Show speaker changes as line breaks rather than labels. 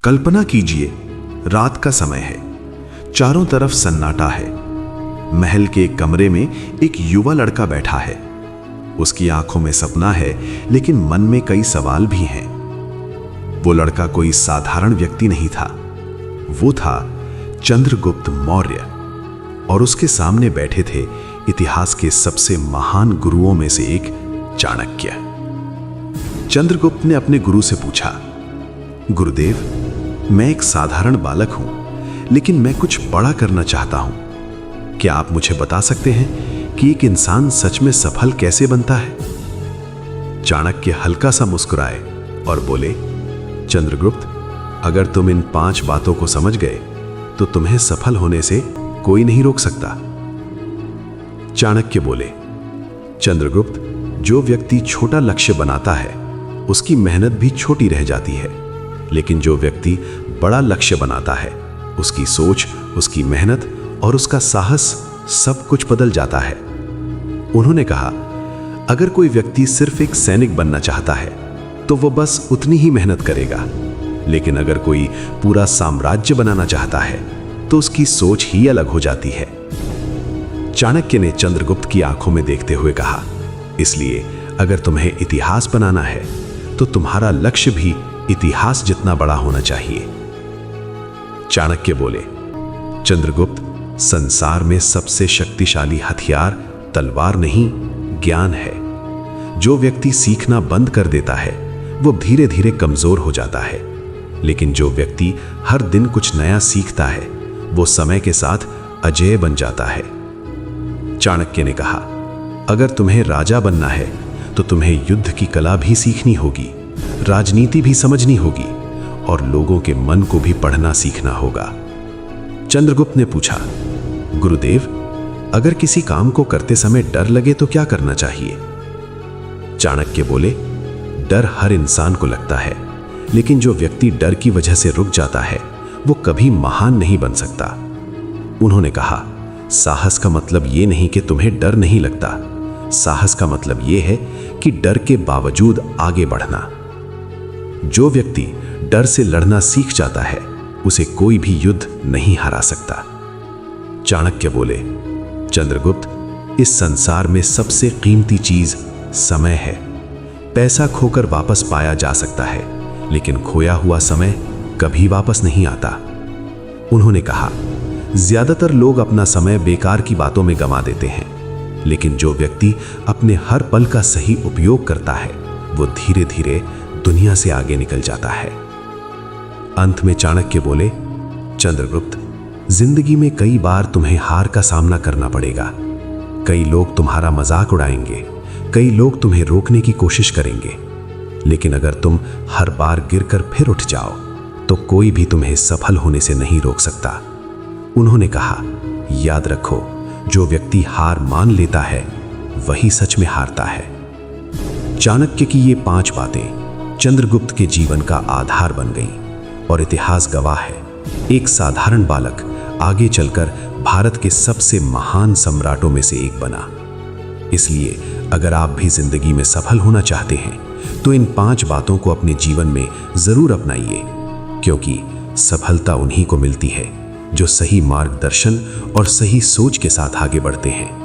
कल्पना कीजिए, रात का समय है, चारों तरफ सन्नाटा है। महल के एक कमरे में एक युवा लड़का बैठा है। उसकी आंखों में सपना है, लेकिन मन में कई सवाल भी हैं। वो लड़का कोई साधारण व्यक्ति नहीं था। वो था चंद्रगुप्त मौर्य, और उसके सामने बैठे थे इतिहास के सबसे महान गुरुओं में से एक चाणक्य। चंद्रगुप्त ने अपने गुरु से पूछा, गुरुदेव, मैं एक साधारण बालक हूं, लेकिन मैं कुछ बड़ा करना चाहता हूं। क्या आप मुझे बता सकते हैं कि एक इंसान सच में सफल कैसे बनता है? चाणक्य हल्का सा मुस्कुराए और बोले, चंद्रगुप्त, अगर तुम इन 5 बातों को समझ गए तो तुम्हें सफल होने से कोई नहीं रोक सकता। चाणक्य बोले, चंद्रगुप्त, जो व्यक्ति छोटा लक्ष्य बनाता है उसकी मेहनत भी छोटी रह जाती है, लेकिन जो व्यक्ति बड़ा लक्ष्य बनाता है उसकी सोच, उसकी मेहनत और उसका साहस सब कुछ बदल जाता है। उन्होंने कहा, अगर कोई व्यक्ति सिर्फ एक सैनिक बनना चाहता है तो वो बस उतनी ही मेहनत करेगा, लेकिन अगर कोई पूरा साम्राज्य बनाना चाहता है तो उसकी सोच ही अलग हो जाती है। चाणक्य ने चंद्रगुप्त की आंखों में देखते हुए कहा, इसलिए अगर तुम्हें इतिहास बनाना है तो तुम्हारा लक्ष्य भी इतिहास जितना बड़ा होना चाहिए। चाणक्य बोले, चंद्रगुप्त, संसार में सबसे शक्तिशाली हथियार तलवार नहीं, ज्ञान है। जो व्यक्ति सीखना बंद कर देता है वो धीरे धीरे कमजोर हो जाता है, लेकिन जो व्यक्ति हर दिन कुछ नया सीखता है वो समय के साथ अजेय बन जाता है। चाणक्य ने कहा, अगर तुम्हें राजा बनना है तो तुम्हें युद्ध की कला भी सीखनी होगी, राजनीति भी समझनी होगी और लोगों के मन को भी पढ़ना सीखना होगा। चंद्रगुप्त ने पूछा, गुरुदेव, अगर किसी काम को करते समय डर लगे तो क्या करना चाहिए? चाणक्य बोले, डर हर इंसान को लगता है, लेकिन जो व्यक्ति डर की वजह से रुक जाता है वो कभी महान नहीं बन सकता। उन्होंने कहा, साहस का मतलब ये नहीं कि तुम्हें डर नहीं लगता, साहस का मतलब ये है कि डर के बावजूद आगे बढ़ना। जो व्यक्ति डर से लड़ना सीख जाता है उसे कोई भी युद्ध नहीं हरा सकता। चाणक्य बोले, चंद्रगुप्त, इस संसार में सबसे कीमती चीज समय है। पैसा खोकर वापस पाया जा सकता है, लेकिन खोया हुआ समय कभी वापस नहीं आता। उन्होंने कहा, ज्यादातर लोग अपना समय बेकार की बातों में गंवा देते हैं, लेकिन जो व्यक्ति अपने हर पल का सही उपयोग करता है वो धीरे धीरे दुनिया से आगे निकल जाता है। अंत में चाणक्य बोले, चंद्रगुप्त, जिंदगी में कई बार तुम्हें हार का सामना करना पड़ेगा। कई लोग तुम्हारा मजाक उड़ाएंगे, कई लोग तुम्हें रोकने की कोशिश करेंगे, लेकिन अगर तुम हर बार गिरकर फिर उठ जाओ तो कोई भी तुम्हें सफल होने से नहीं रोक सकता। उन्होंने कहा, याद रखो, जो व्यक्ति हार मान लेता है वही सच में हारता है। चाणक्य की ये 5 बातें चंद्रगुप्त के जीवन का आधार बन गईं और इतिहास गवाह है, एक साधारण बालक आगे चलकर भारत के सबसे महान सम्राटों में से एक बना। इसलिए अगर आप भी जिंदगी में सफल होना चाहते हैं तो इन 5 बातों को अपने जीवन में जरूर अपनाइए, क्योंकि सफलता उन्हीं को मिलती है जो सही मार्गदर्शन और सही सोच के साथ आगे बढ़ते हैं।